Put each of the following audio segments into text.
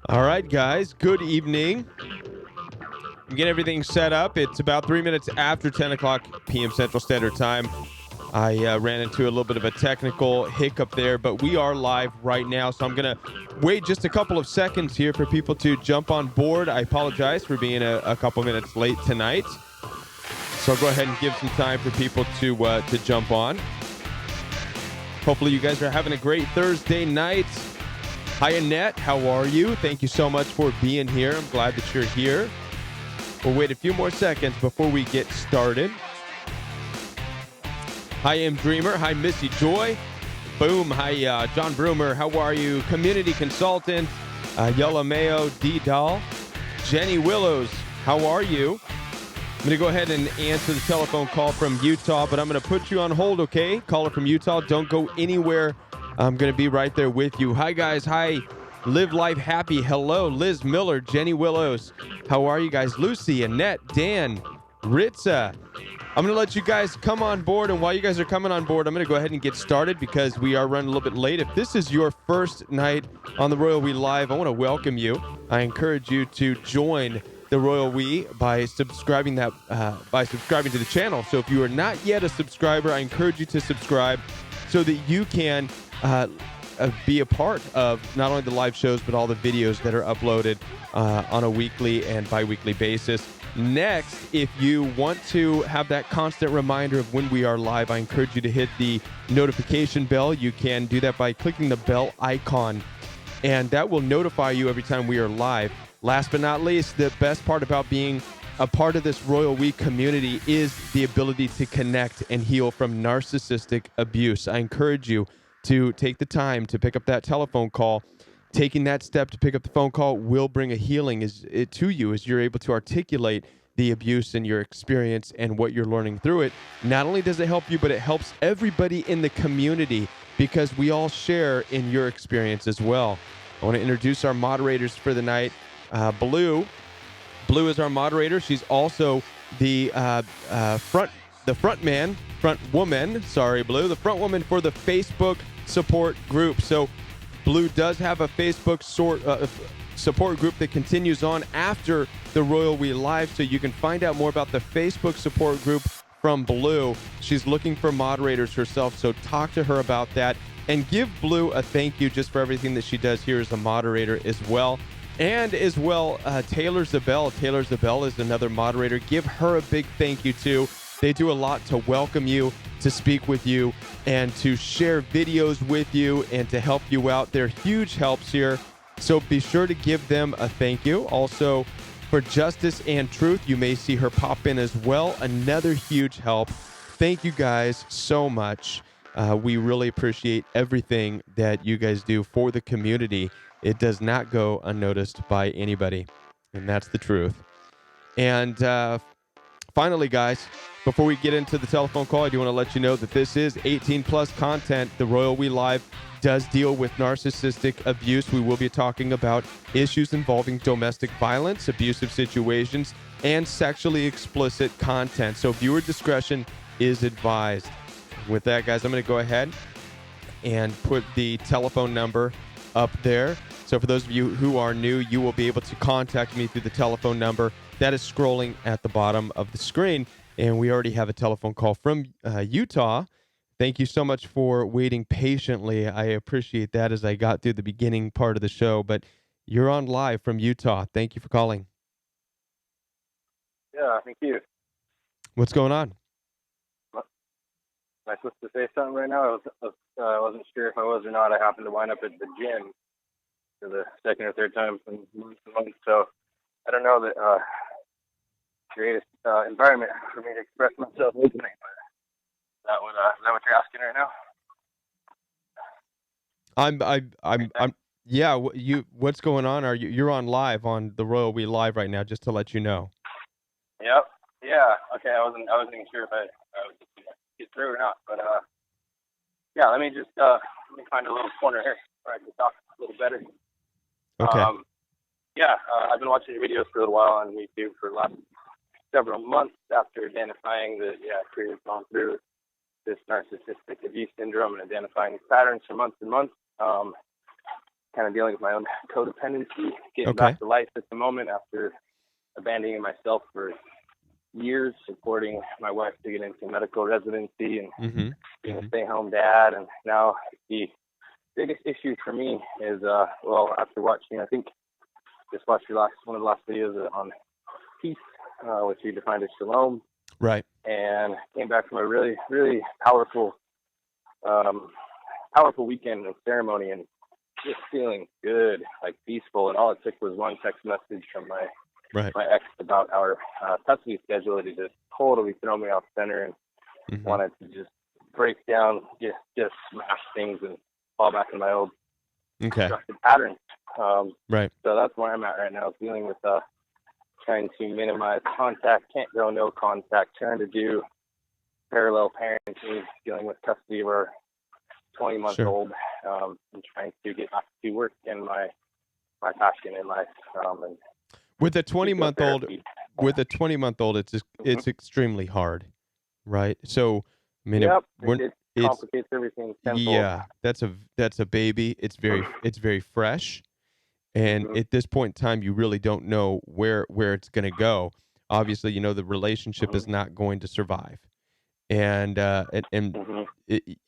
All right, guys. Good evening. I'm getting everything set up. It's about 3 minutes after 10 o'clock p.m. Central Standard Time. I ran into a little bit of a technical hiccup there, but we are live right now. So I'm going to wait just a couple of seconds here for people to jump on board. I apologize for being a couple minutes late tonight. So I'll go ahead and give some time for people to jump on. Hopefully you guys are having a great Thursday night. Hi, Annette. How are you? Thank you so much for being here. I'm glad that you're here. We'll wait a few more seconds before we get started. Hi, M Dreamer. Hi, Missy Joy. Boom. Hi, John Broomer. How are you? Community Consultant. Yella Mayo. D. Doll. Jenny Willows. How are you? I'm going to go ahead and answer the telephone call from Utah, but I'm going to put you on hold, okay? Caller from Utah. Don't go anywhere. I'm going to be right there with you. Hi, guys. Hi. Live Life Happy. Hello. Liz Miller. Jenny Willows. How are you guys? Lucy, Annette, Dan, Ritza. I'm going to let you guys come on board, and while you guys are coming on board, I'm going to go ahead and get started because we are running a little bit late. If this is your first night on the Royal We Live, I want to welcome you. I encourage you to join the Royal We by subscribing to the channel. So if you are not yet a subscriber, I encourage you to subscribe so that you can be a part of not only the live shows, but all the videos that are uploaded on a weekly and bi-weekly basis. Next, if you want to have that constant reminder of when we are live, I encourage you to hit the notification bell. You can do that by clicking the bell icon, and that will notify you every time we are live. Last but not least, the best part about being a part of this Royal We community is the ability to connect and heal from narcissistic abuse. I encourage you to take the time to pick up that telephone call. Taking that step to pick up the phone call will bring a healing to you as you're able to articulate the abuse and your experience and what you're learning through it. Not only does it help you, but it helps everybody in the community because we all share in your experience as well. I want to introduce our moderators for the night. Blue is our moderator. She's also the front woman for the Facebook support group. So Blue does have a Facebook support group that continues on after the Royal We Live, so you can find out more about the Facebook support group from Blue. She's looking for moderators herself, so talk to her about that and give Blue a thank you just for everything that she does here as a moderator as well. And as well, Taylor Zabel. Taylor Zabel is another moderator. Give her a big thank you too. They do a lot to welcome you, to speak with you, and to share videos with you and to help you out. They're huge helps here, so be sure to give them a thank you. Also, for Justice and Truth, you may see her pop in as well. Another huge help. Thank you guys so much. We really appreciate everything that you guys do for the community. It does not go unnoticed by anybody, and that's the truth. And finally, guys, before we get into the telephone call, I do want to let you know that this is 18-plus content. The Royal We Live does deal with narcissistic abuse. We will be talking about issues involving domestic violence, abusive situations, and sexually explicit content. So viewer discretion is advised. With that, guys, I'm going to go ahead and put the telephone number up there. So for those of you who are new, you will be able to contact me through the telephone number that is scrolling at the bottom of the screen. And we already have a telephone call from Utah. Thank you so much for waiting patiently. I appreciate that as I got through the beginning part of the show. But you're on live from Utah. Thank you for calling. Yeah, thank you. What's going on? Am I supposed to say something right now? I wasn't sure if I was or not. I happened to wind up at the gym for the second or third time in months and months. So I don't know that greatest environment for me to express myself openly. But is that what you're asking right now? Yeah. What's going on? You're on live on the Royal We Live right now? Just to let you know. Yep. Yeah. Okay. I wasn't even sure if I would get through or not. But yeah. Let me find a little corner here where I can talk a little better. Okay. I've been watching your videos for a little while on YouTube for the last several months after identifying that, Korea's gone through this narcissistic abuse syndrome and identifying these patterns for months and months. kind of dealing with my own codependency, getting Okay. back to life at the moment after abandoning myself for years, supporting my wife to get into medical residency and Mm-hmm. being Mm-hmm. a stay-home dad. And now the biggest issue for me is, after watching, I think just watched one of the last videos on peace, which you defined as shalom, Right. and came back from a really, really powerful weekend of ceremony and just feeling good, like peaceful. And all it took was one text message from my ex about our custody schedule that just totally throw me off center and Mm-hmm. wanted to just break down, just smash things and fall back in my old destructive patterns. Right. So that's where I'm at right now, dealing with trying to minimize contact, can't go no contact, trying to do parallel parenting, dealing with custody of our 20-month-old, and trying to get back to work and my passion in life. And with a 20-month-old, it's Mm-hmm. extremely hard, right? So, I mean, Yep, when it complicates everything tenfold. yeah, that's a baby. It's very fresh, and Mm-hmm. at this point in time, you really don't know where it's going to go. Obviously, you know the relationship is not going to survive, and Mm-hmm. it,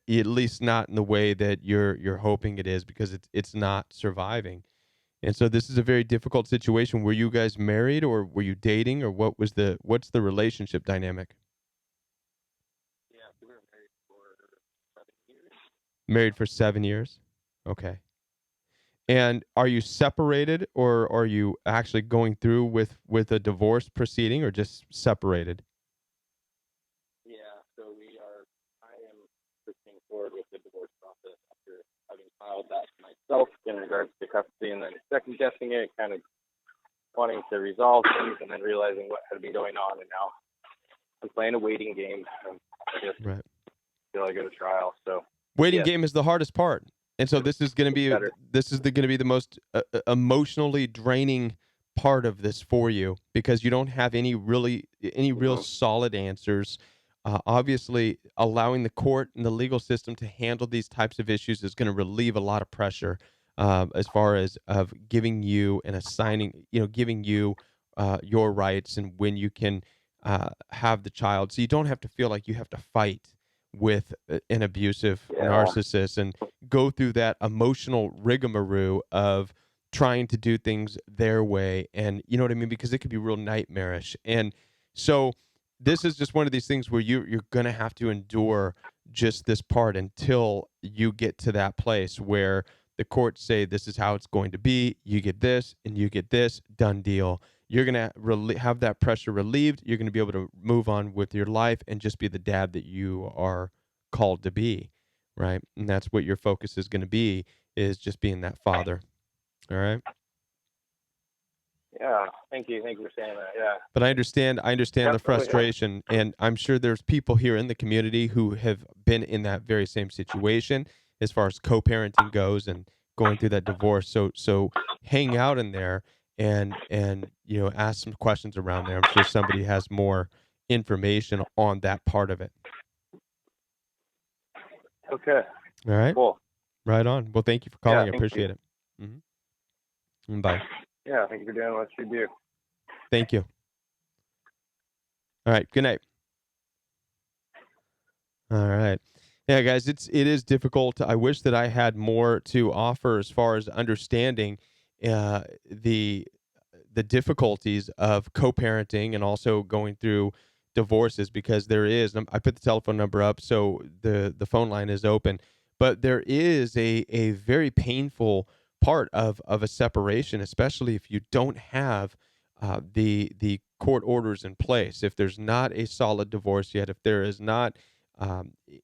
at least not in the way that you're hoping it is, because it's not surviving. And so this is a very difficult situation. Were you guys married, or were you dating, or what's the relationship dynamic? Yeah, we were married for 7 years. Married for 7 years. Okay. And are you separated, or are you actually going through with a divorce proceeding, or just separated? Yeah, so I am pushing forward with the divorce process after having filed that myself in regards to custody, and then second guessing it, kind of wanting to resolve things, and then realizing what had been going on, and now I'm playing a waiting game. I just Right. feel I go to trial. So Waiting yes, game is the hardest part. And so this is going to be better. the most emotionally draining part of this for you, because you don't have any real Mm-hmm. solid answers. Obviously, allowing the court and the legal system to handle these types of issues is going to relieve a lot of pressure, as far as of giving you and assigning, giving you your rights, and when you can have the child, so you don't have to feel like you have to fight with an abusive Yeah. narcissist and go through that emotional rigmarole of trying to do things their way. And you know what I mean? Because it could be real nightmarish. And so this is just one of these things where you're going to have to endure just this part until you get to that place where the courts say this is how it's going to be. You get this and you get this, done deal. You're going to have that pressure relieved. You're going to be able to move on with your life and just be the dad that you are called to be, right? And that's what your focus is going to be, is just being that father. All right. Yeah. Thank you. Thank you for saying that. Yeah. But I understand the Definitely. frustration, and I'm sure there's people here in the community who have been in that very same situation as far as co-parenting goes and going through that divorce. So hang out in there and ask some questions around there. I'm sure somebody has more information on that part of it. Okay. All right. Cool. Right on. Well, thank you for Yeah. calling. I Thank you. appreciate it. Bye. Yeah. Thank you for doing what you do. Thank you. All right. Good night. All right. Yeah, guys, it is difficult. I wish that I had more to offer as far as understanding the difficulties of co-parenting and also going through divorces, because there is. I put the telephone number up, so the phone line is open. But there is a very painful part of a separation, especially if you don't have the court orders in place. If there's not a solid divorce yet, if there is not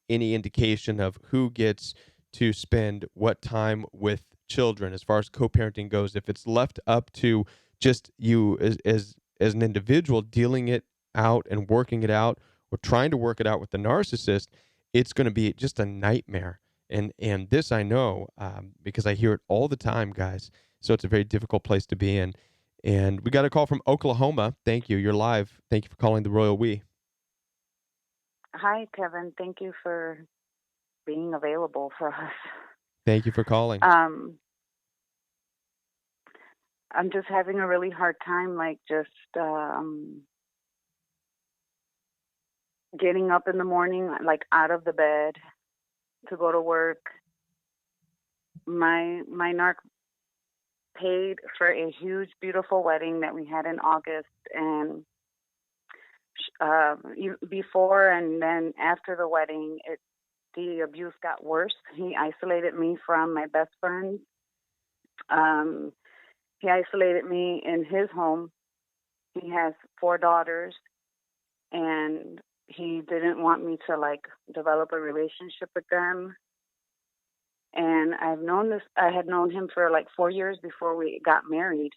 any indication of who gets to spend what time with children as far as co-parenting goes, if it's left up to just you as an individual dealing it out and working it out, or trying to work it out with the narcissist, it's going to be just a nightmare. And this I know, because I hear it all the time, guys. So it's a very difficult place to be in. And we got a call from Oklahoma. Thank you. You're live. Thank you for calling the Royal We. Hi, Kevin. Thank you for being available for us. Thank you for calling. I'm just having a really hard time, like just getting up in the morning, like out of the bed to go to work. My narc paid for a huge, beautiful wedding that we had in August, and before and then after the wedding, the abuse got worse. He isolated me from my best friends. Um, he isolated me in his home. He has 4 daughters, and he didn't want me to like develop a relationship with them. And I had known him for like 4 years before we got married.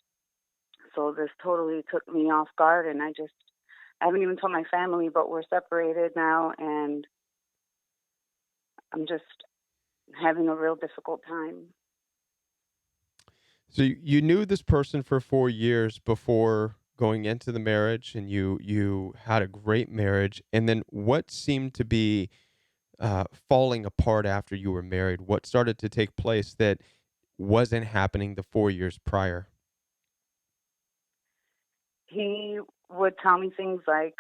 So this totally took me off guard, and I haven't even told my family, but we're separated now, and I'm just having a real difficult time. So you knew this person for 4 years before going into the marriage, and you had a great marriage. And then what seemed to be falling apart after you were married? What started to take place that wasn't happening the 4 years prior? He would tell me things like,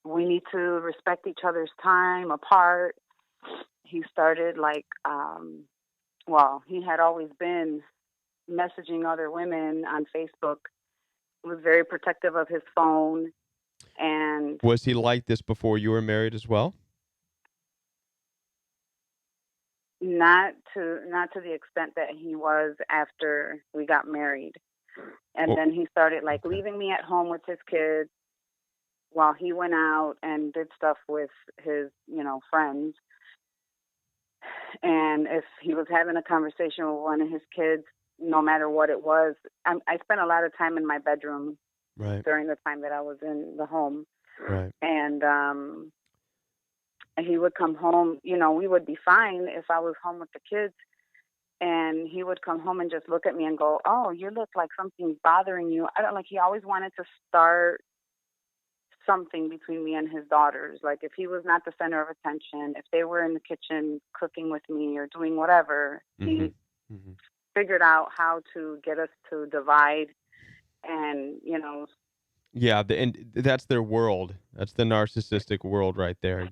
we need to respect each other's time apart. He started like, well, he had always been messaging other women on Facebook, was very protective of his phone, and Was he like this before you were married as well? not to the extent that he was after we got married. And Oh, then he started like okay. leaving me at home with his kids while he went out and did stuff with his, friends. And if he was having a conversation with one of his kids, no matter what it was, I spent a lot of time in my bedroom Right, during the time that I was in the home. right. And he would come home, we would be fine if I was home with the kids. And he would come home and just look at me and go, "Oh, you look like something's bothering you." I don't like, he always wanted to start something between me and his daughters. Like if he was not the center of attention, if they were in the kitchen cooking with me or doing whatever, Mm-hmm. he Mm-hmm. figured out how to get us to divide and, Yeah, and that's their world. That's the narcissistic world right there.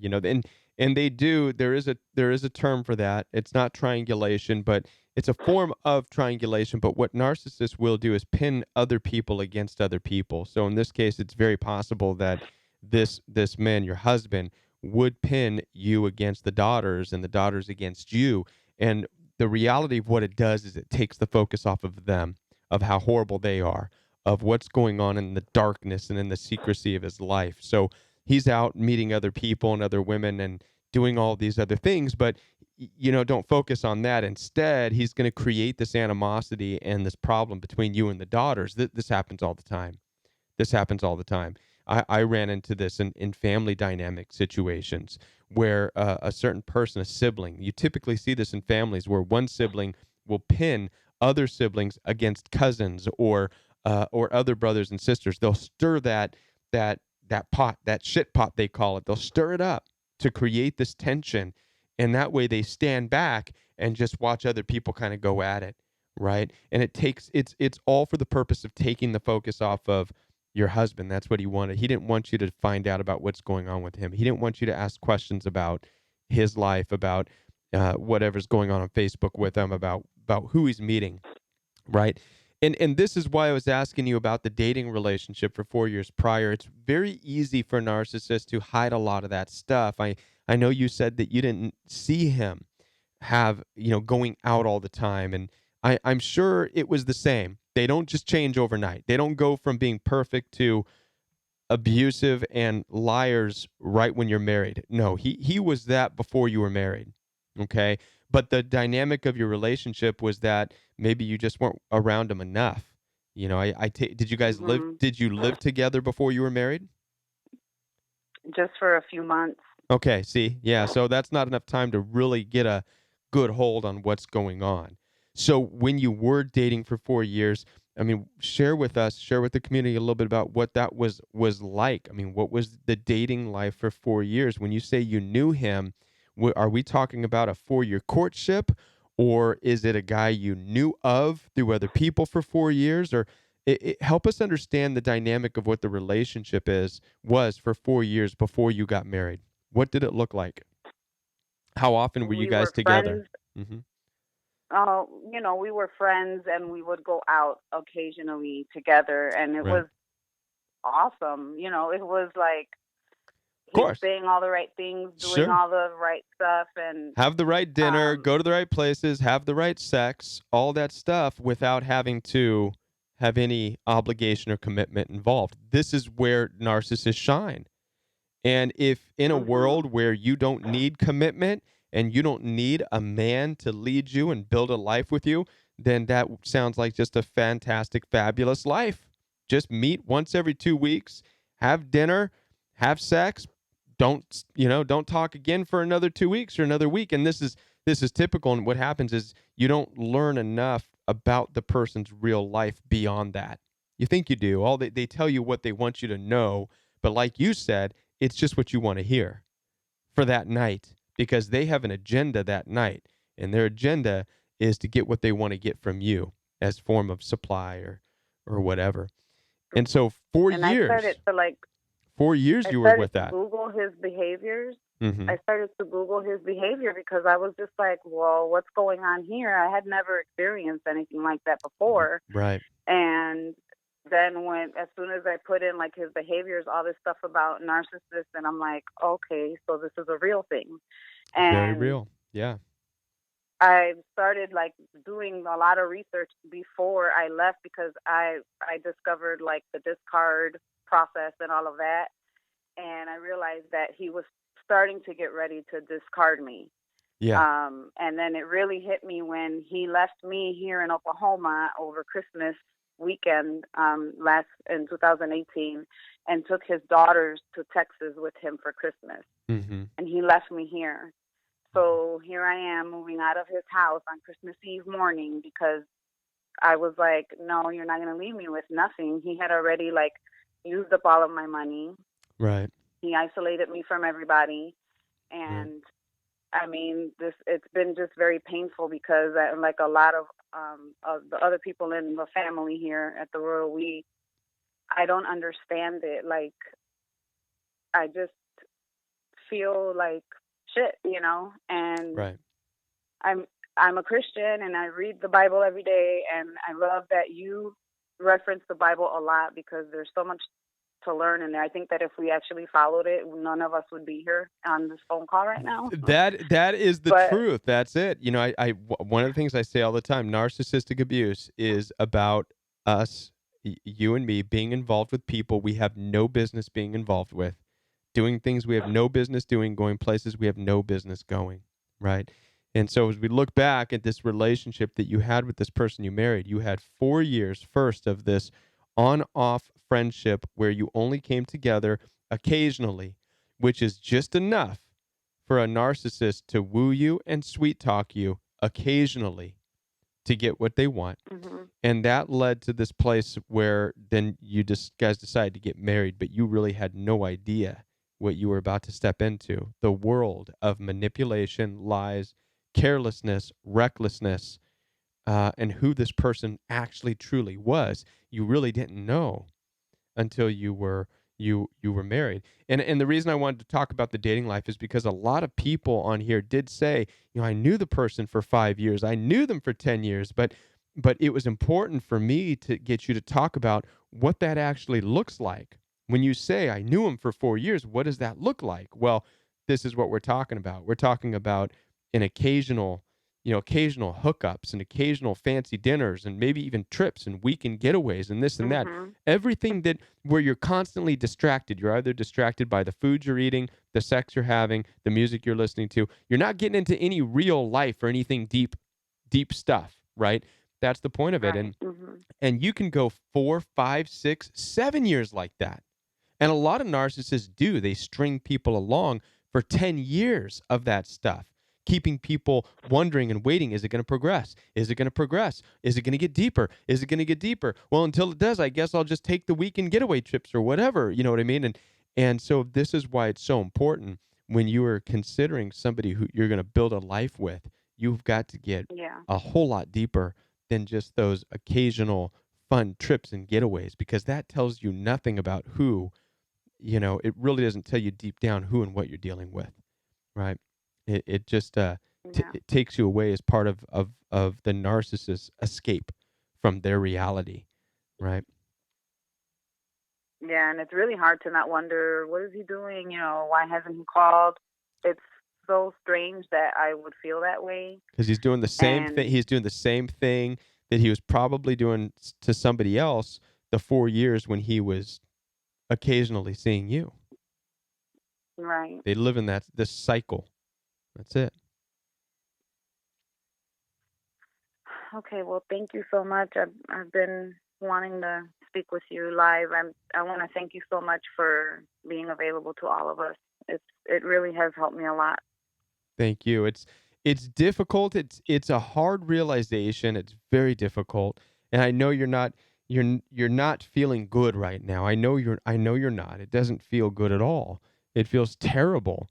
And they do. There is a term for that. It's not triangulation, but it's a form of triangulation. But what narcissists will do is pin other people against other people. So in this case, it's very possible that this man, your husband, would pin you against the daughters and the daughters against you. And the reality of what it does is it takes the focus off of them, of how horrible they are, of what's going on in the darkness and in the secrecy of his life. So he's out meeting other people and other women and doing all these other things, but don't focus on that. Instead, he's going to create this animosity and this problem between you and the daughters. This happens all the time. This happens all the time. I ran into this in family dynamic situations where a certain person, a sibling, you typically see this in families where one sibling will pin other siblings against cousins or other brothers and sisters. They'll stir that pot, that shit pot they call it. They'll stir it up to create this tension, and that way they stand back and just watch other people kind of go at it, right? And it's all for the purpose of taking the focus off of your husband. That's what he wanted. He didn't want you to find out about what's going on with him. He didn't want you to ask questions about his life, about whatever's going on Facebook with him, about who he's meeting, right? And this is why I was asking you about the dating relationship for 4 years prior. It's very easy for narcissists to hide a lot of that stuff. I know you said that you didn't see him have, going out all the time. And I'm sure it was the same. They don't just change overnight. They don't go from being perfect to abusive and liars right when you're married. No, he was that before you were married. Okay? But the dynamic of your relationship was that maybe you just weren't around him enough. Did you guys live hmm did you live together before you were married? just for a few months. Okay, see, yeah, so that's not enough time to really get a good hold on what's going on. So when you were dating for 4 years, I mean, share with the community a little bit about what that was like. I mean, what was the dating life for 4 years? When you say you knew him, are we talking about a 4 year courtship, or is it a guy you knew of through other people for 4 years? Or help us understand the dynamic of what the relationship was for 4 years before you got married. What did it look like? How often were you We guys were together? friends. Mm-hmm. We were friends, and we would go out occasionally together, and it Right. was awesome. It was like Of him course. saying all the right things, doing Sure. all the right stuff, and Have the right dinner, um, go to the right places, have the right sex, all that stuff without having to have any obligation or commitment involved. This is where narcissists shine. And if in a mhm, world where you don't need commitment and you don't need a man to lead you and build a life with you, then that sounds like just a fantastic, fabulous life. Just meet once every 2 weeks, have dinner, have sex. Don't talk again for another 2 weeks or another week. And this is typical. And what happens is you don't learn enough about the person's real life beyond that. You think you do. They tell you what they want you to know, but like you said, it's just what you want to hear for that night because they have an agenda that night, and their agenda is to get what they want to get from you as form of supply or whatever. And so for and I started years, to like 4 years I you were started with to that. Google his behaviors. Mm-hmm. I started to Google his behavior because I was just like, well, what's going on here? I had never experienced anything like that before. Right. And then as soon as I put in like his behaviors, all this stuff about narcissists, and I'm like, okay, so this is a real thing. Very And real. Yeah. I started like doing a lot of research before I left because I discovered like the discard process and all of that, and I realized that he was starting to get ready to discard me. Yeah. And then it really hit me when he left me here in Oklahoma over Christmas weekend last in 2018 and took his daughters to Texas with him for Christmas. Mm-hmm. And he left me here. So here I am moving out of his house on Christmas Eve morning because I was like, no, you're not going to leave me with nothing. He had already like used up all of my money. Right. He isolated me from everybody. Right. And I mean, it's been just very painful because like a lot of the other people in the family here at the Royal I don't understand it. Like, I just feel like shit. And Right. I'm I'm a Christian and I read the Bible every day, and I love that you reference the Bible a lot because there's so much to learn in there. I think that if we actually followed it, none of us would be here on this phone call right now. That is the But truth. That's it. One of the things I say all the time, narcissistic abuse is about us, you and me, being involved with people we have no business being involved with, doing things we have no business doing, going places we have no business going, right? And so as we look back at this relationship that you had with this person you married, you had 4 years first of this on-off friendship where you only came together occasionally, which is just enough for a narcissist to woo you and sweet talk you occasionally to get what they want. mhm, And that led to this place where then you just guys decided to get married, but you really had no idea what you were about to step into. The world of manipulation, lies, carelessness, recklessness, and who this person actually truly was. You really didn't know until you were married. And the reason I wanted to talk about the dating life is because a lot of people on here did say, I knew the person for 5 years. I knew them for 10 years, but it was important for me to get you to talk about what that actually looks like. When you say I knew him for 4 years, what does that look like? Well, this is what we're talking about. We're talking about an occasional hookups and occasional fancy dinners and maybe even trips and weekend getaways and this and that. mhm, Everything that where you're constantly distracted. You're either distracted by the food you're eating, the sex you're having, the music you're listening to. You're not getting into any real life or anything deep stuff, right? That's the point of it. right, And you can go 4, 5, 6, 7 years like that. And a lot of narcissists do. They string people along for 10 years of that stuff, keeping people wondering and waiting. Is it going to progress? Is it going to progress? Is it going to get deeper? Is it going to get deeper? Well, until it does, I guess I'll just take the weekend getaway trips or whatever. You know what I mean? And so this is why it's so important when you are considering somebody who you're going to build a life with. You've got to get Yeah. a whole lot deeper than just those occasional fun trips and getaways, because that tells you nothing about who, it really doesn't tell you deep down who and what you're dealing with, right? It just Yeah. it takes you away as part of the narcissist's escape from their reality, right? Yeah, and it's really hard to not wonder, what is he doing? Why hasn't he called? It's so strange that I would feel that way. Because he's doing the same thing. And He's doing the same thing that he was probably doing to somebody else the 4 years when he was occasionally seeing you. right. They live in this cycle. That's it. Okay, well, thank you so much. I've been wanting to speak with you live. I want to thank you so much for being available to all of us. It really has helped me a lot. Thank you. It's difficult. It's a hard realization. It's very difficult. And I know you're not feeling good right now. I know you're not. It doesn't feel good at all. It feels terrible.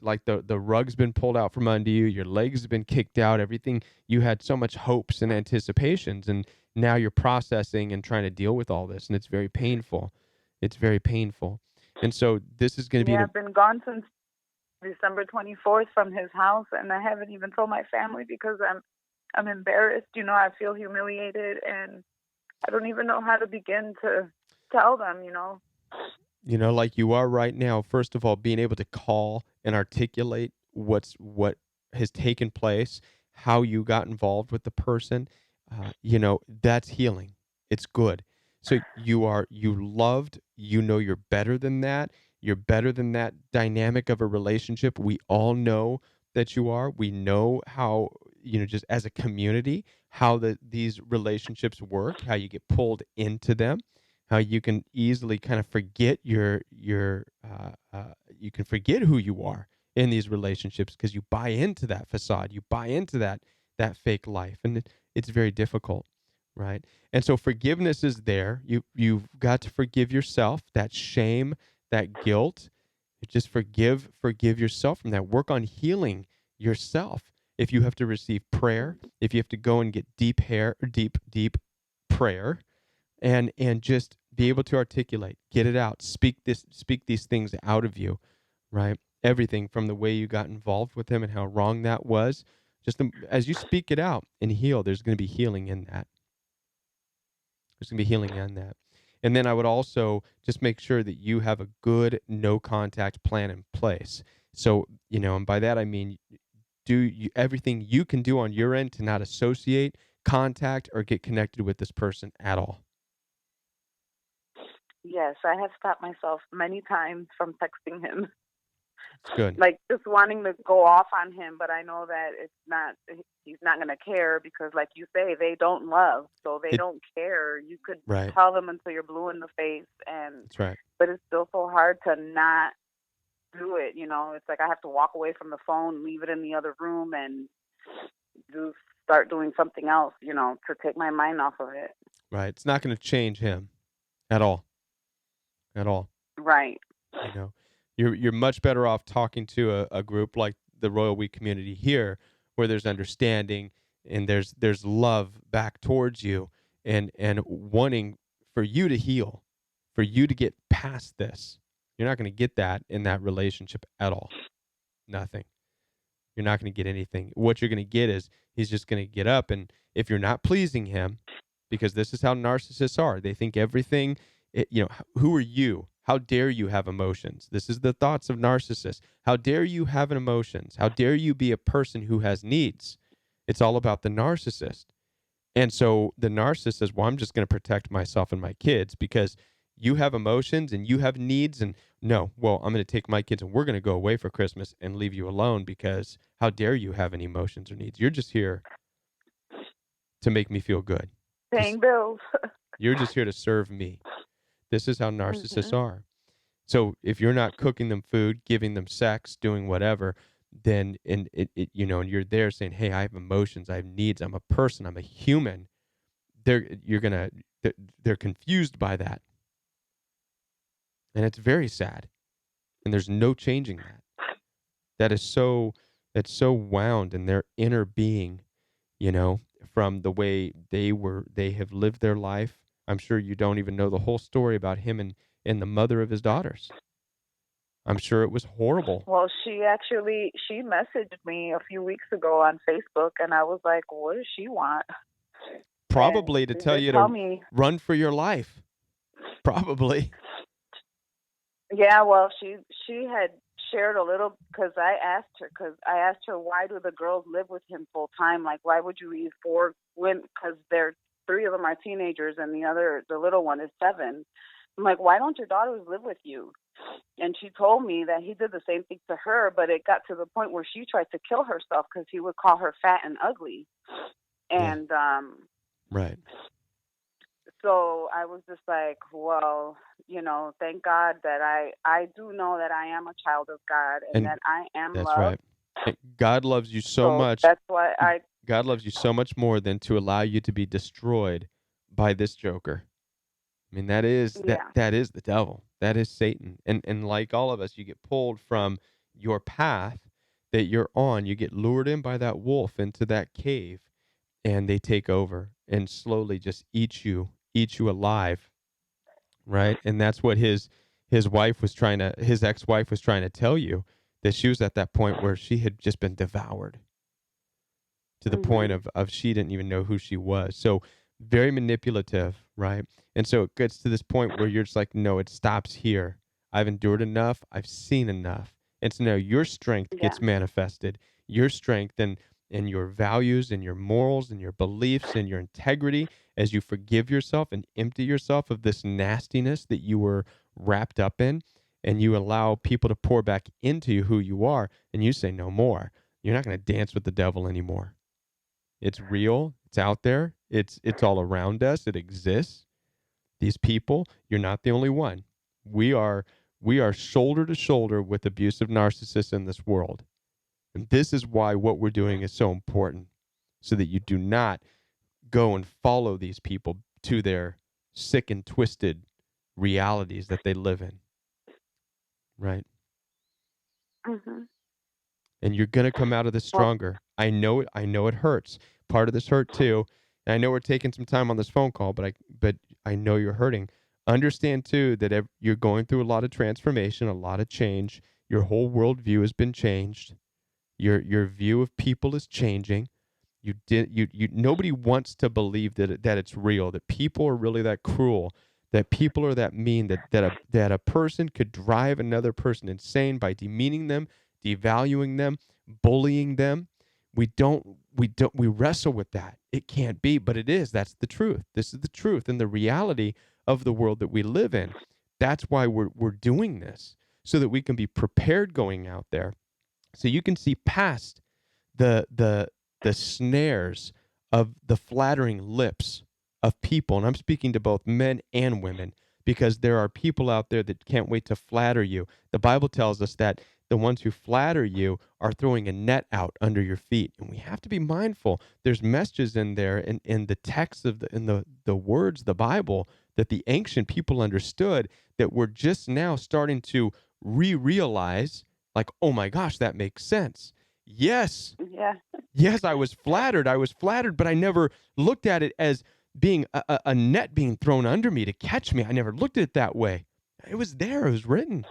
Like the rug's been pulled out from under you. Your legs have been kicked out. Everything, you had so much hopes and anticipations, and now you're processing and trying to deal with all this, and it's very painful. It's very painful. And so this is going to be Yeah, I've been gone since December 24th from his house, and I haven't even told my family because I'm embarrassed. I feel humiliated, and I don't even know how to begin to tell them. like you are right now. First of all, being able to call and articulate what has taken place, how you got involved with the person, that's healing. It's good. So you loved, you're better than that. You're better than that dynamic of a relationship. We all know that you are. We know how, just as a community, how these relationships work, how you get pulled into them, how you can easily kind of forget you can forget who you are in these relationships because you buy into that facade, you buy into that fake life, and it's very difficult, right? And so forgiveness is there. You've got to forgive yourself, that shame, that guilt. Just forgive yourself from that. Work on healing yourself. If you have to receive prayer, if you have to go and get deep prayer, and just be able to articulate, get it out, speak these things out of you, right? Everything from the way you got involved with him and how wrong that was. As you speak it out and heal, there's going to be healing in that. There's going to be healing in that. And then I would also just make sure that you have a good no contact plan in place. So, and by that I mean everything you can do on your end to not associate, contact, or get connected with this person at all. Yes, I have stopped myself many times from texting him. It's good. Like just wanting to go off on him, but I know that he's not going to care because, like you say, they don't love, so they don't care. You could Right. tell them until you're blue in the face, That's right. but it's still so hard to not do it. It's like I have to walk away from the phone, leave it in the other room, and start doing something else, to take my mind off of it. Right. It's not going to change him at all. At all. Right. You're much better off talking to a group like the Royal We community here, where there's understanding and there's love back towards you, and wanting for you to heal, for you to get past this. You're not going to get that in that relationship at all. Nothing. You're not going to get anything. What you're going to get is he's just going to get up, and if you're not pleasing him, because this is how narcissists are, they think everything. Who are you? How dare you have emotions? This is the thoughts of narcissists. How dare you have emotions? How dare you be a person who has needs? It's all about the narcissist. And so the narcissist says, well, I'm just going to protect myself and my kids because you have emotions and you have needs. And no, well, I'm going to take my kids and we're going to go away for Christmas and leave you alone because how dare you have any emotions or needs? You're just here to make me feel good. Paying bills. You're just here to serve me. This is how narcissists are. So if you're not cooking them food, giving them sex, doing whatever, then and you're there saying, "Hey, I have emotions, I have needs, I'm a person, I'm a human." They're confused by that, and it's very sad. And there's no changing that. That is so That's so wound in their inner being, from the way they have lived their life. I'm sure you don't even know the whole story about him and the mother of his daughters. I'm sure it was horrible. Well, she messaged me a few weeks ago on Facebook, and I was like, "What does she want?" And Probably to she tell did you tell to me, run for your life. Probably. yeah. Well, she had shared a little because I asked her why do the girls live with him full time? Like, why would you leave four when? Because they're three of them are teenagers, and the little one is 7. I'm like, why don't your daughters live with you? And she told me that he did the same thing to her, but it got to the point where she tried to kill herself because he would call her fat and ugly. Yeah. And Right. so I was just like, well, thank God that I do know that I am a child of God and And that I am that's loved. right. And God loves you so So much. that's why God loves you so much more than to allow you to be destroyed by this joker. I mean, that is yeah. that is the devil. That is Satan. And like all of us, you get pulled from your path that you're on. You get lured in by that wolf into that cave, and they take over and slowly just eat you alive, right? And that's what his ex-wife was trying to tell you, that she was at that point where she had just been devoured to the point Mhm. of she didn't even know who she was. So very manipulative, right? And so it gets to this point where you're just like, no, it stops here. I've endured enough. I've seen enough. And so now your strength Yeah. gets manifested. Your strength and your values and your morals and your beliefs and your integrity as you forgive yourself and empty yourself of this nastiness that you were wrapped up in, and you allow people to pour back into you who you are, and you say no more. You're not going to dance with the devil anymore. It's real. It's out there. It's all around us. It exists. These people, you're not the only one. We are we are shoulder to shoulder with abusive narcissists in this world. And this is why what we're doing is so important, so that you do not go and follow these people to their sick and twisted realities that they live in, right? Mhm. And you're going to come out of this Well, stronger. I know it hurts. Part of this hurt too. And I know we're taking some time on this phone call, but I know you're hurting. Understand too that you're going through a lot of transformation, a lot of change. Your whole worldview has been changed. Your view of people is changing. You nobody wants to believe that it's real, that people are really that cruel, that people are that mean, that a person could drive another person insane by demeaning them, devaluing them, bullying them. We wrestle with that. It can't be, but it is. That's the truth. This is the truth and the reality of the world that we live in. That's why we're doing this, so that we can be prepared going out there, so you can see past the the the snares of the flattering lips of people. And I'm speaking to both men and women, because there are people out there that can't wait to flatter you. The Bible tells us that the ones who flatter you are throwing a net out under your feet, and we have to be mindful. There's messages in there in the text of the words of the Bible that the ancient people understood, that we're just now starting to realize, like, oh my gosh, that makes sense. Yes, yeah. yes, I was flattered. I was flattered, but I never looked at it as being a net being thrown under me to catch me. I never looked at it that way. It was there. It was written.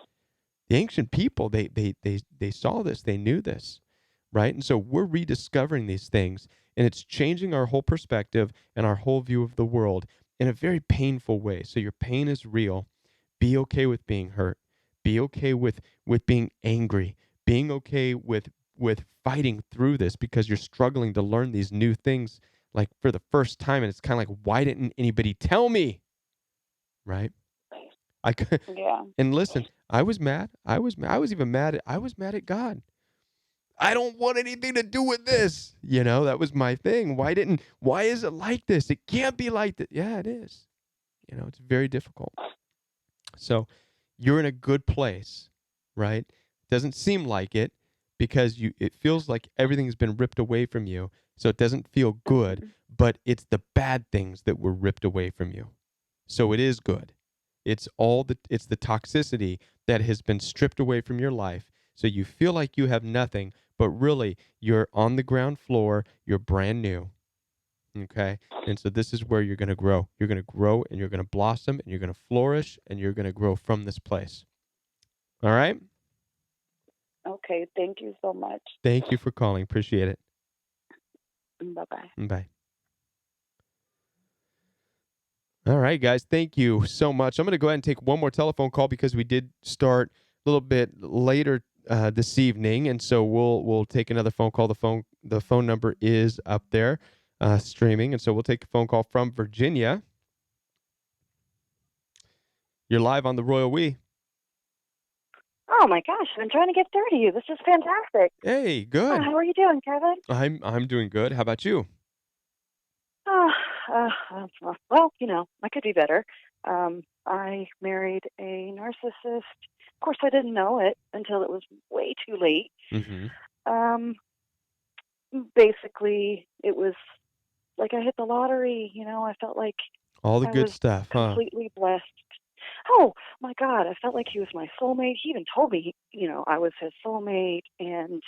The ancient people, they saw this. They knew this, right? And so we're rediscovering these things, and it's changing our whole perspective and our whole view of the world in a very painful way. So your pain is real. Be okay with being hurt. Be okay with being angry. Being okay with fighting through this, because you're struggling to learn these new things like for the first time, and it's kind of like, why didn't anybody tell me? Right? I Yeah. and listen, I was mad. I was even mad. I was mad at God. I don't want anything to do with this. That was my thing. Why is it like this? It can't be like that. Yeah, it is. It's very difficult. So you're in a good place, right? Doesn't seem like it, because it feels like everything's been ripped away from you. So it doesn't feel good, Mhm. but it's the bad things that were ripped away from you. So it is good. It's the toxicity that has been stripped away from your life, So you feel like you have nothing, but really you're on the ground floor, you're brand new. Okay. And so this is where you're going to grow. You're going to grow and you're going to blossom and you're going to flourish and you're going to grow from this place. All right. Okay, thank you so much. Thank you for calling. Appreciate it. Bye-bye. Bye. All right, guys. Thank you so much. I'm going to go ahead and take one more telephone call because we did start a little bit later this evening, and so we'll take another phone call. The phone number is up there streaming, and so we'll take a phone call from Virginia. You're live on the Royal We. Oh my gosh, I've been trying to get through to you. This is fantastic. Hey, good. How are you doing, Kevin? I'm doing good. How about you? Well, I could be better. I married a narcissist. Of course, I didn't know it until it was way too late. Mm-hmm. Basically, it was like I hit the lottery. I felt like All the I good was stuff, huh? completely blessed. Oh my God, I felt like he was my soulmate. He even told me, I was his soulmate and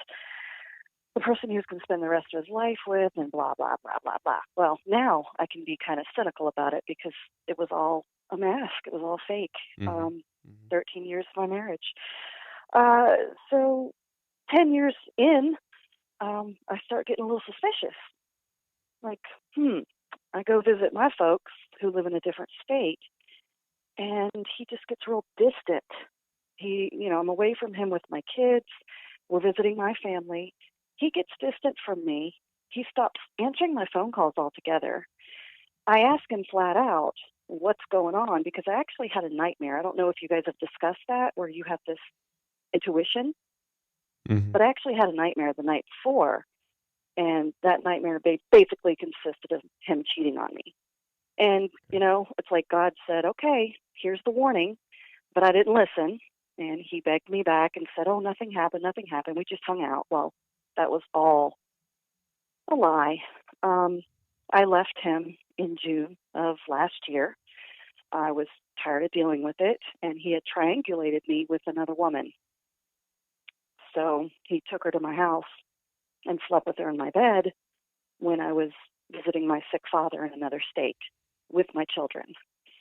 the person he was going to spend the rest of his life with, and blah, blah, blah, blah, blah. Well, now I can be kind of cynical about it because it was all a mask. It was all fake. Mm-hmm. 13 years of my marriage. So 10 years in, I start getting a little suspicious. Like, I go visit my folks who live in a different state, and he just gets real distant. I'm away from him with my kids. We're visiting my family. He gets distant from me. He stops answering my phone calls altogether. I ask him flat out what's going on because I actually had a nightmare. I don't know if you guys have discussed that, where you have this intuition, but I actually had a nightmare the night before, and that nightmare basically consisted of him cheating on me. And, it's like God said, okay, here's the warning, but I didn't listen. And he begged me back and said, oh, nothing happened. We just hung out. Well, that was all a lie. I left him in June of last year. I was tired of dealing with it, and he had triangulated me with another woman. So he took her to my house and slept with her in my bed when I was visiting my sick father in another state with my children.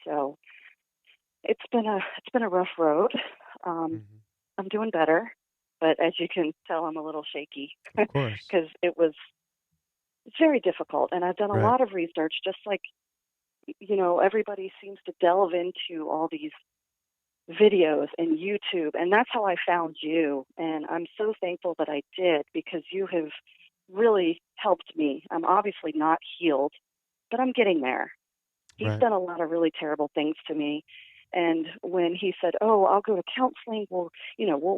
So it's been a rough road. I'm doing better, but as you can tell, I'm a little shaky because it's very difficult. And I've done a lot of research, just like, everybody seems to delve into all these videos and YouTube, and that's how I found you. And I'm so thankful that I did, because you have really helped me. I'm obviously not healed, but I'm getting there. He's done a lot of really terrible things to me. And when he said, "Oh, I'll go to counseling. We'll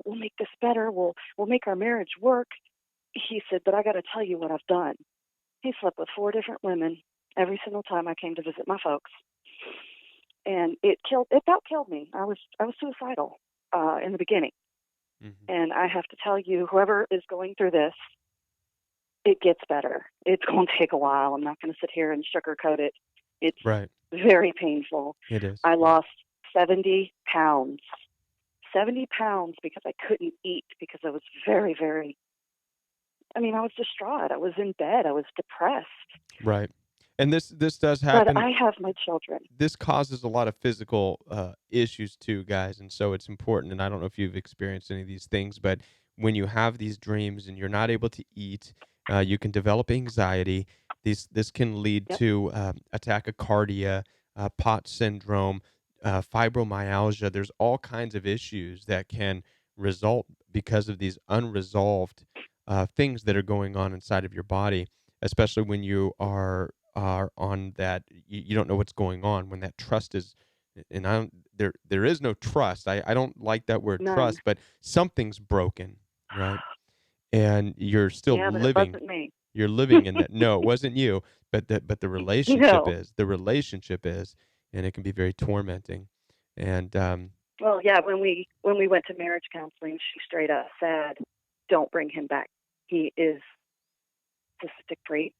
make this better. We'll make our marriage work," he said, "But I got to tell you what I've done." He slept with 4 different women every single time I came to visit my folks, and it about killed me. I was suicidal in the beginning, and I have to tell you, whoever is going through this, it gets better. It's going to take a while. I'm not going to sit here and sugarcoat it. It's very painful. It is. I lost 70 pounds. 70 pounds because I couldn't eat, because I was very, very, I was distraught. I was in bed. I was depressed. Right. And this does happen. But I have my children. This causes a lot of physical issues too, guys. And so it's important. And I don't know if you've experienced any of these things, but when you have these dreams and you're not able to eat, you can develop anxiety. This can lead to tachycardia, POTS syndrome, fibromyalgia. There's all kinds of issues that can result because of these unresolved things that are going on inside of your body, especially when you are on that, you don't know what's going on, when that trust is, and there is no trust. I don't like that word trust, but something's broken, right? And you're still but living. it wasn't me. You're living in that. No, it wasn't you, but the relationship is. The relationship is, and it can be very tormenting. And well, yeah, when we went to marriage counseling, she straight up said, "Don't bring him back. He is narcissistic trait.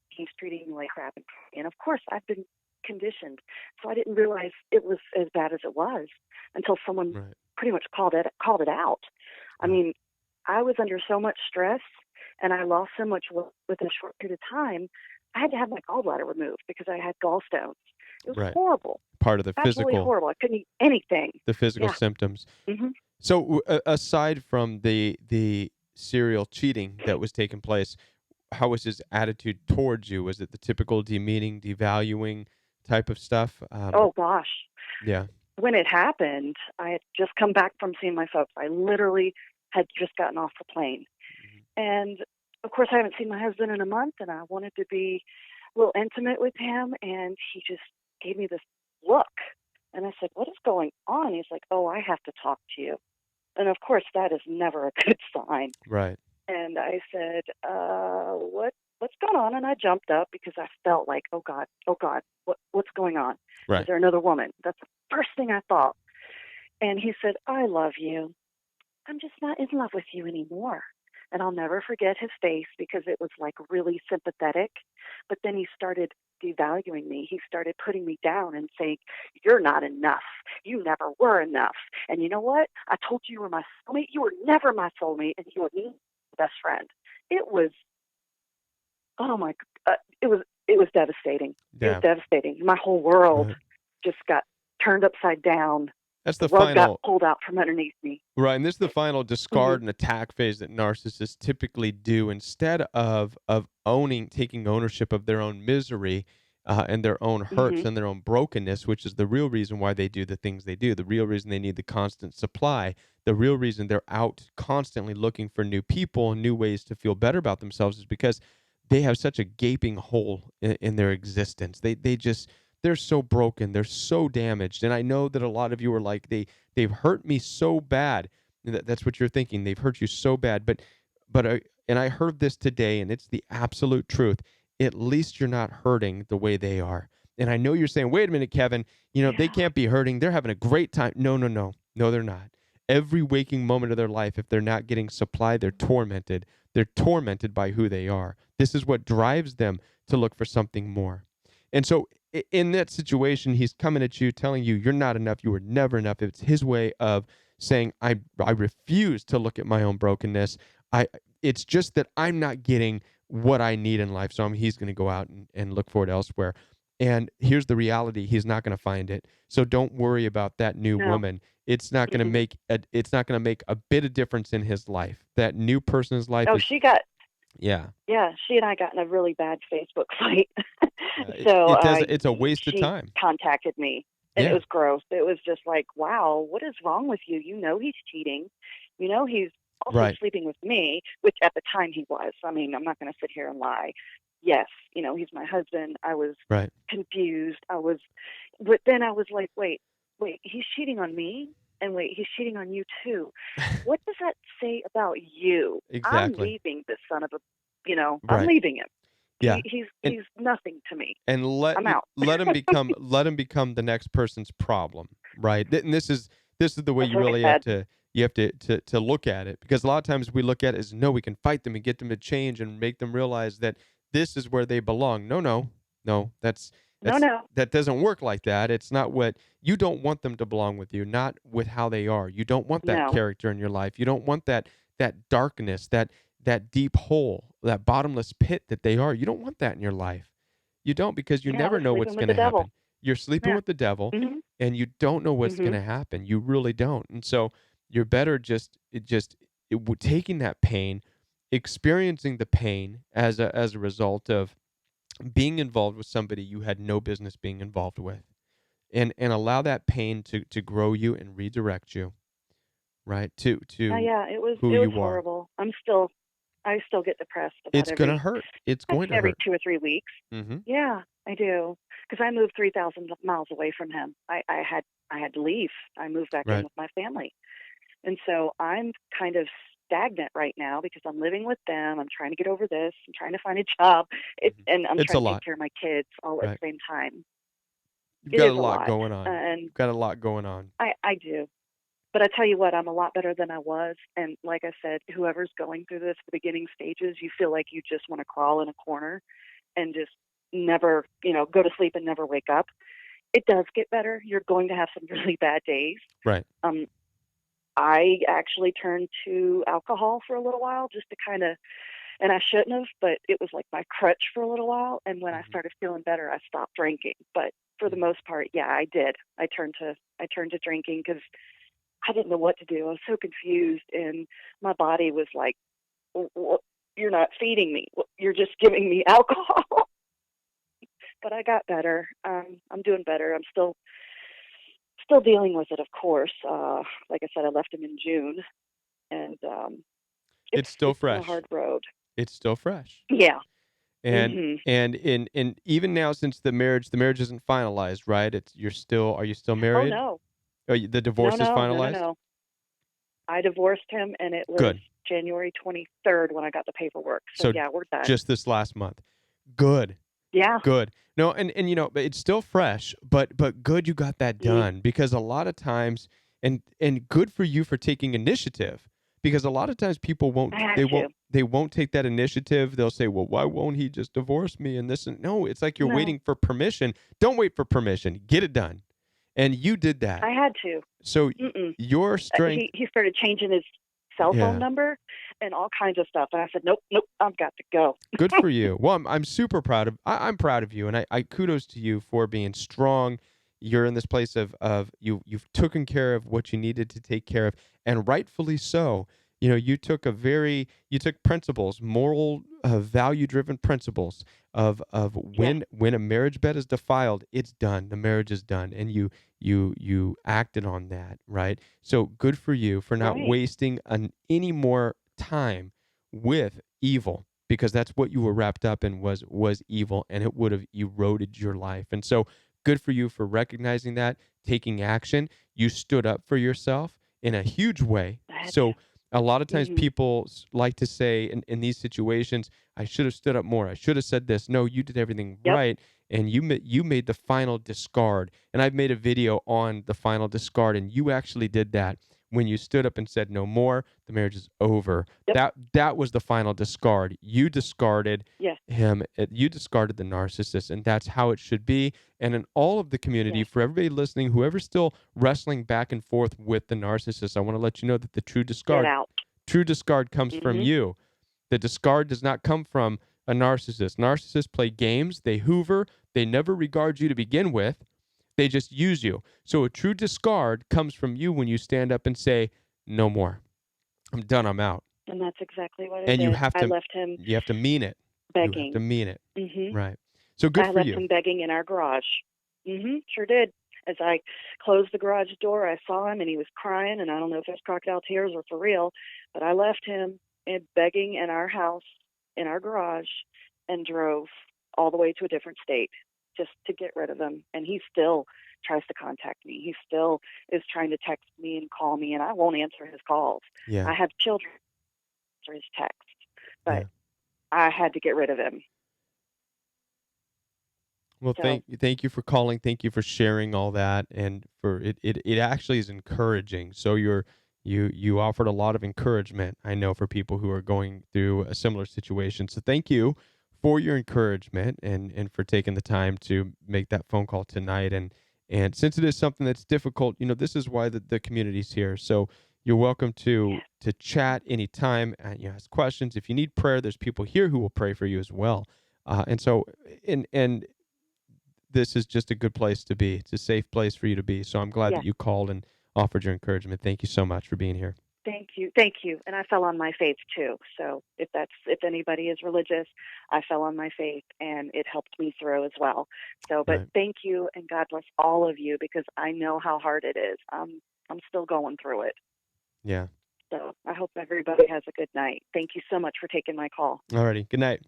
He's treating you like crap." And of course, I've been conditioned, so I didn't realize it was as bad as it was until someone pretty much called it out. I mean, I was under so much stress and I lost so much weight within a short period of time. I had to have my gallbladder removed because I had gallstones. It was Right. horrible. Part of the Absolutely physical, horrible. I couldn't eat anything. the physical Yeah. symptoms. hmm So aside from the serial cheating that was taking place, how was his attitude towards you? Was it the typical demeaning, devaluing type of stuff? Oh, gosh. Yeah. When it happened, I had just come back from seeing my folks. I literally had just gotten off the plane. Mhm. And of course, I haven't seen my husband in a month, and I wanted to be a little intimate with him. And he just gave me this look. And I said, "What is going on?" He's like, "Oh, I have to talk to you." And of course, that is never a good sign. Right. And I said, what's going on?" And I jumped up because I felt like, oh God, what's going on? Is Right. there another woman? That's the first thing I thought. And he said, "I love you. I'm just not in love with you anymore." And I'll never forget his face because it was like really sympathetic. But then he started devaluing me. He started putting me down and saying, "You're not enough. You never were enough. And you know what? I told you were my soulmate. You were never my soulmate, and you were my best friend." It was, oh my, it was devastating. It was Yeah. devastating. My whole world Right. just got turned upside down. That's The the rug got final. pulled out from underneath me. Right, and this is the final hmm discard and attack phase that narcissists typically do. Instead of taking ownership of their own misery and their own hurts hmm and their own brokenness, which is the real reason why they do the things they do, the real reason they need the constant supply, the real reason they're out constantly looking for new people and new ways to feel better about themselves is because they have such a gaping hole in their existence. They're so broken, they're so damaged, and I know that a lot of you are like they've hurt me so bad. And that's what you're thinking. They've hurt you so bad. And I heard this today, and it's the absolute truth. At least you're not hurting the way they are. And I know you're saying, wait a minute, Kevin, they Yeah. can't be hurting. They're having a great time. No, no, no. No, they're not. Every waking moment of their life, if they're not getting supply, they're tormented. They're tormented by who they are. This is what drives them to look for something more. And so in that situation, he's coming at you, telling you you're not enough. You were never enough. It's his way of saying, I refuse to look at my own brokenness. It's just that I'm not getting what I need in life. So he's going to go out and look for it elsewhere. And here's the reality. He's not going to find it. So don't worry about that new No. woman. It's not going to Mm-mm. make a bit of difference in his life. That new person's life Oh, is, yeah. she and I got in a really bad Facebook fight. Yeah, So it's a waste of she time. contacted me, and it Yeah. was gross. It was just like, wow, what is wrong with you? You know he's cheating. You know he's also Right. sleeping with me, which at the time he was. I mean, I'm not going to sit here and lie. Yes, he's my husband. I was Right. confused. But then I was like, wait, he's cheating on me, and wait, he's cheating on you too. What does that say about you? I'm Exactly. leaving this son of a, I'm Right. leaving him. Yeah. And He's nothing to me. and I'm out. let him become the next person's problem, right? And this is the way That's you what I really said. have to look at it, because a lot of times we look at it as, no, we can fight them and get them to change and make them realize that this is where they belong. No, no, no, No, no, that doesn't work like that. It's not what you don't want them to belong with you, not with how they are. You don't want that no, character in your life. You don't want that darkness, that deep hole, that bottomless pit that they are. You don't want that in your life. You don't, because you yeah, I never was know sleeping what's with going the to devil. happen. You're sleeping Yeah. with the devil, Mhm. and you don't know what's going Mhm. to happen. You really don't. And so you're better taking that pain, experiencing the pain as a result of being involved with somebody you had no business being involved with, and allow that pain to grow you and redirect you, right, to Yeah, who it was you are. horrible. I still get depressed about It's going to every hurt. It's I'd going say to every hurt. 2 or 3 weeks. Hmm. Yeah, I do. Because I moved 3,000 miles away from him. I had to leave. I moved back in Right. with my family. And so I'm kind of stagnant right now because I'm living with them. I'm trying to get over this. I'm trying to find a job. Hmm. And I'm It's trying a to take lot. care of my kids all at Right. the same time. You've It got a is a lot lot. going on. And You've got a lot going on. I do. But I tell you what, I'm a lot better than I was. And like I said, whoever's going through this, the beginning stages, you feel like you just want to crawl in a corner and just never, go to sleep and never wake up. It does get better. You're going to have some really bad days. Right. Um, I actually turned to alcohol for a little while just to kind of, and I shouldn't have, but it was like my crutch for a little while. And when I started feeling better, I stopped drinking. But for the most part, yeah, I did. I turned to drinking because I didn't know what to do. I was so confused, and my body was like, well, "You're not feeding me. You're just giving me alcohol." But I got better. I'm doing better. I'm still dealing with it, of course. Like I said, I left him in June, and It's still it's been a fresh. hard road. It's still fresh. Yeah. And hmm and even now, since the marriage isn't finalized, right? Are you still Oh married? no, The no, divorce is no, no, no, finalized? no. I divorced him, and it was Good. January 23rd when I got the paperwork. So So yeah, we're done. just this last month. Good. Yeah. Good. No, and but it's still fresh, but good you got that done, because a lot of times, and good for you for taking initiative, because a lot of times people I had to. they won't take that initiative. They'll say, "Well, why won't he just divorce me?" And this, and no, it's like you're No, waiting for permission. Don't wait for permission. Get it done. And you did that. I had to. So Mm-mm. your strength, He started changing his cell phone yeah. number and all kinds of stuff, and I said, "Nope, nope, I've got to go." Good for you. Well, I'm super proud of. I'm proud of you, and I kudos to you for being strong. You're in this place of you've taken care of what you needed to take care of, and rightfully so. You took you took principles, moral, value driven principles of Yeah. when a marriage bed is defiled, it's done. The marriage is done, and you acted on that, right? So good for you for not Right. wasting any more time with evil, because that's what you were wrapped up in, was evil, and it would have eroded your life. And so good for you for recognizing that, taking action. You stood up for yourself in a huge way. I had So a lot of to. times people like to say in these situations, I should have stood up more. I should have said this. No, you did everything Yep. right. And you made the final discard. And I've made a video on the final discard, and you actually did that when you stood up and said no more. The marriage is over. Yep. That was the final discard. You discarded Yes. him. You discarded the narcissist, and that's how it should be. And in all of the community, Yes. for everybody listening, whoever's still wrestling back and forth with the narcissist, I want to let you know that the Get out. true discard comes from hmm you. The discard does not come from a narcissist. Narcissists play games. They hoover. They never regard you to begin with. They just use you. So a true discard comes from you when you stand up and say, no more. I'm done. I'm out. And that's exactly what I And did. I left him you have to mean it. You have to begging. mean it. hmm Right. So good I for left you. him begging in our garage. Sure did. As I closed the garage door, I saw him, and he was crying, and I don't know if it was crocodile tears or for real, but I left him begging in our house, in our garage, and drove all the way to a different state just to get rid of him. And he still tries to contact me. He still is trying to text me and call me, and I won't answer his calls. Yeah. I have children answer his text, but Yeah. I had to get rid of him. Well, So thank you for calling. Thank you for sharing all that, and for it actually is encouraging. So you offered a lot of encouragement, I know, for people who are going through a similar situation. So thank you for your encouragement, and for taking the time to make that phone call tonight. And since it is something that's difficult, this is why the community's here. So you're welcome yeah, to chat anytime, and you ask questions. If you need prayer, there's people here who will pray for you as well. And so, and this is just a good place to be. It's a safe place for you to be. So I'm glad yeah. that you called and offered your encouragement. Thank you so much for being here. Thank you. And I fell on my faith too. So if anybody is religious, I fell on my faith, and it helped me through as well. So, but Right. thank you, and God bless all of you, because I know how hard it is. I'm still going through it. Yeah. So I hope everybody has a good night. Thank you so much for taking my call. Alrighty. Good night.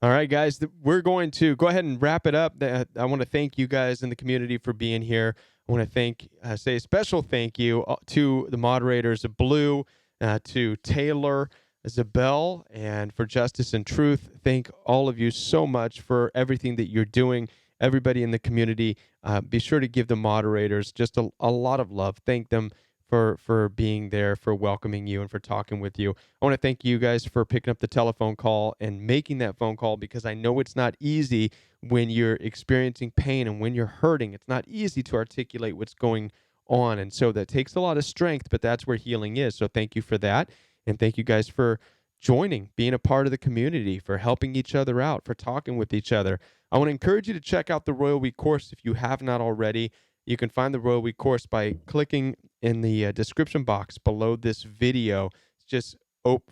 All right, guys, we're going to go ahead and wrap it up. I want to thank you guys in the community for being here. I want to say a special thank you to the moderators of Blue, to Taylor, Isabel, and for Justice and Truth. Thank all of you so much for everything that you're doing. Everybody in the community, be sure to give the moderators just a lot of love. Thank them for being there, for welcoming you, and for talking with you. I want to thank you guys for picking up the telephone call and making that phone call, because I know it's not easy when you're experiencing pain and when you're hurting. It's not easy to articulate what's going on. And so that takes a lot of strength, but that's where healing is. So thank you for that. And thank you guys for joining, being a part of the community, for helping each other out, for talking with each other. I want to encourage you to check out the Royal We course if you have not already. You can find the Royal We course by clicking in the description box below this video. Just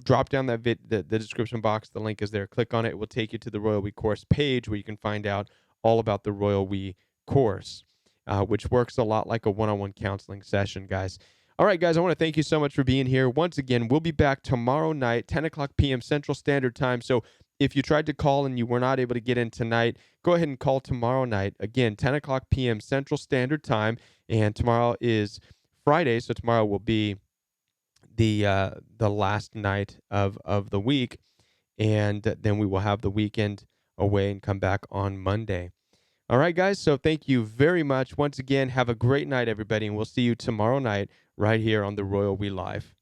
drop down that the description box. The link is there. Click on it. It will take you to the Royal We course page where you can find out all about the Royal We course, which works a lot like a one-on-one counseling session, guys. All right, guys, I want to thank you so much for being here. Once again, we'll be back tomorrow night, 10 o'clock p.m. Central Standard Time. So if you tried to call and you were not able to get in tonight, go ahead and call tomorrow night. Again, 10 o'clock p.m. Central Standard Time. And tomorrow is Friday, so tomorrow will be the last night of the week. And then we will have the weekend away and come back on Monday. All right, guys, so thank you very much. Once again, have a great night, everybody, and we'll see you tomorrow night right here on the Royal We Live.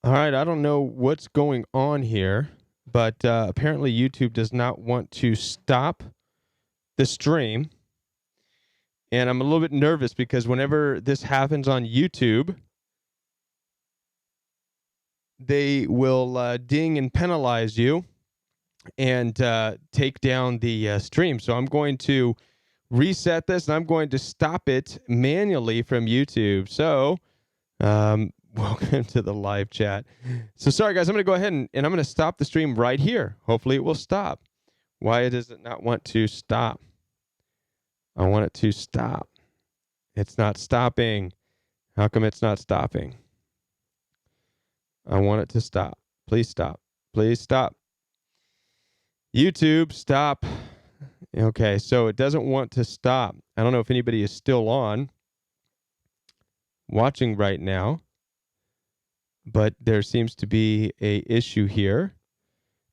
All right, I don't know what's going on here, but apparently YouTube does not want to stop the stream. And I'm a little bit nervous because whenever this happens on YouTube, they will ding and penalize you and take down the stream. So I'm going to reset this, and I'm going to stop it manually from YouTube. So welcome to the live chat. So sorry, guys. I'm going to go ahead and I'm going to stop the stream right here. Hopefully it will stop. Why does it not want to stop? I want it to stop. It's not stopping. How come it's not stopping? I want it to stop. Please stop. Please stop. YouTube, stop. Okay, so it doesn't want to stop. I don't know if anybody is still on watching right now, but there seems to be a issue here.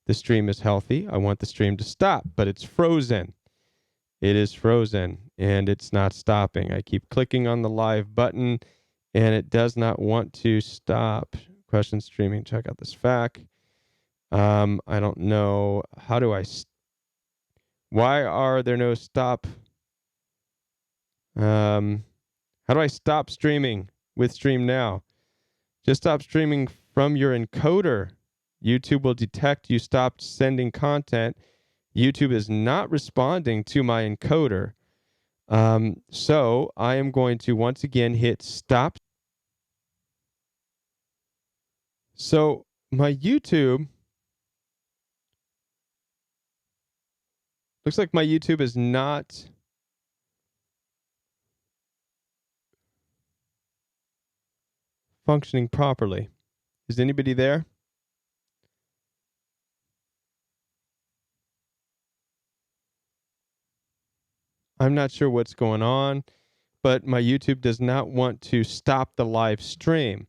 The stream is healthy. I want the stream to stop, but it's frozen. It is frozen, and it's not stopping. I keep clicking on the live button, and it does not want to stop. Question streaming. Check out this fact. I don't know. How do I... Why are there no stop? How do I stop streaming with Stream Now? Just stop streaming from your encoder. YouTube will detect you stopped sending content. YouTube is not responding to my encoder. So I am going to once again hit stop. So my YouTube... Looks like my YouTube is not functioning properly. Is anybody there? I'm not sure what's going on, but my YouTube does not want to stop the live stream.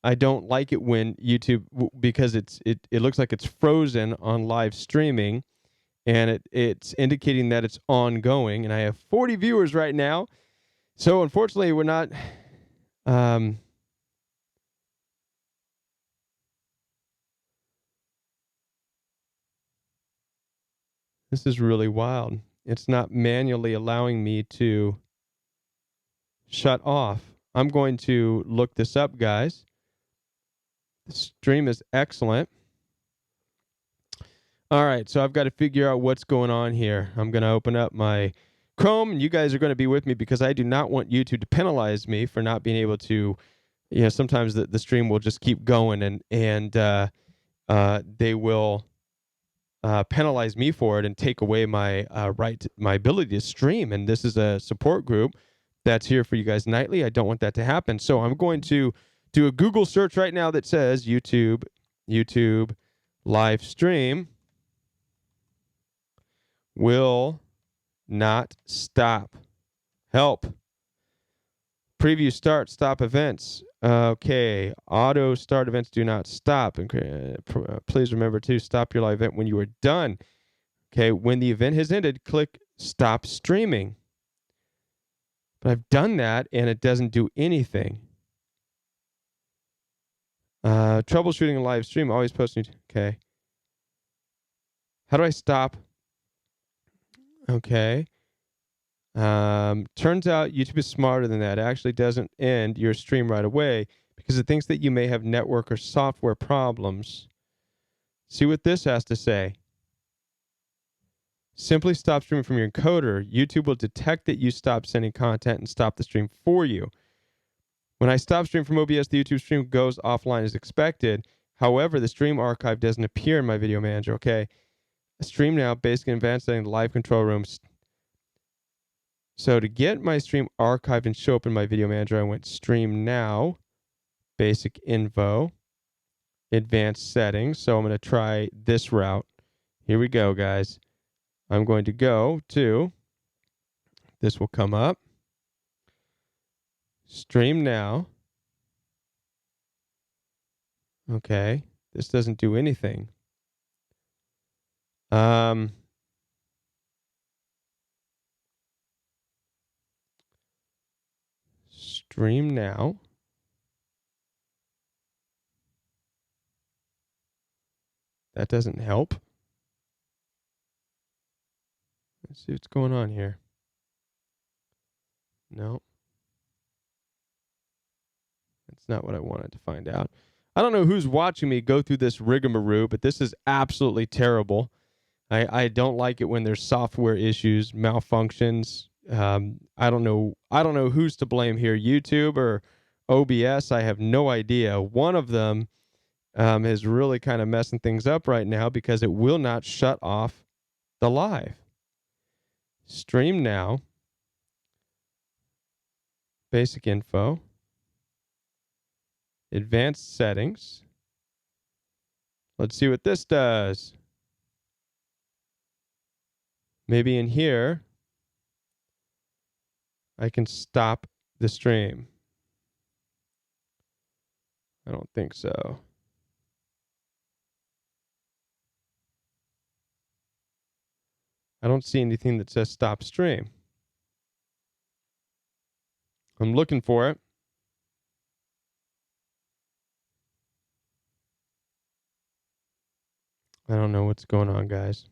I don't like it when YouTube, because it looks like it's frozen on live streaming, and it's indicating that it's ongoing, and I have 40 viewers right now. So unfortunately, we're not... This is really wild. It's not manually allowing me to shut off. I'm going to look this up, guys. The stream is excellent. All right, so I've got to figure out what's going on here. I'm going to open up my Chrome, and you guys are going to be with me because I do not want YouTube to penalize me for not being able to, sometimes the stream will just keep going, and they will penalize me for it and take away my my ability to stream. And this is a support group that's here for you guys nightly. I don't want that to happen. So I'm going to do a Google search right now that says YouTube live stream will not stop. Help. Preview start, stop events. Okay. Auto start events do not stop. Please remember to stop your live event when you are done. Okay. When the event has ended, click stop streaming. But I've done that and it doesn't do anything. Troubleshooting a live stream, always posting. Okay. How do I stop? Okay. Turns out YouTube is smarter than that. It actually doesn't end your stream right away because it thinks that you may have network or software problems. See what this has to say. Simply stop streaming from your encoder. YouTube will detect that you stop sending content and stop the stream for you. When I stop stream from OBS, the YouTube stream goes offline as expected. However, the stream archive doesn't appear in my video manager. Okay. Stream now, basic and advanced setting, the live control room. So to get my stream archived and show up in my video manager, I went stream now, basic info, advanced settings. So I'm going to try this route. Here we go, guys. I'm going to go to, this will come up, stream now. Okay, this doesn't do anything. Stream now. That doesn't help. Let's see what's going on here. No. That's not what I wanted to find out. I don't know who's watching me go through this rigmarole, but this is absolutely terrible. I don't like it when there's software issues, malfunctions. I don't know who's to blame here, YouTube or OBS. I have no idea. One of them is really kind of messing things up right now because it will not shut off the live. Stream now. Basic info. Advanced settings. Let's see what this does. Maybe in here, I can stop the stream. I don't think so. I don't see anything that says stop stream. I'm looking for it. I don't know what's going on, guys.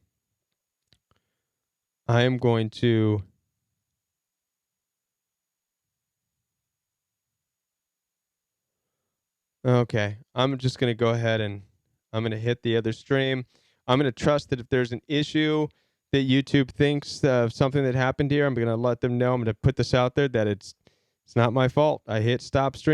I am going to okay, I'm just going to go ahead and I'm going to hit the other stream. I'm going to trust that if there's an issue that YouTube thinks of something that happened here, I'm going to let them know. I'm going to put this out there that it's not my fault. I hit stop stream.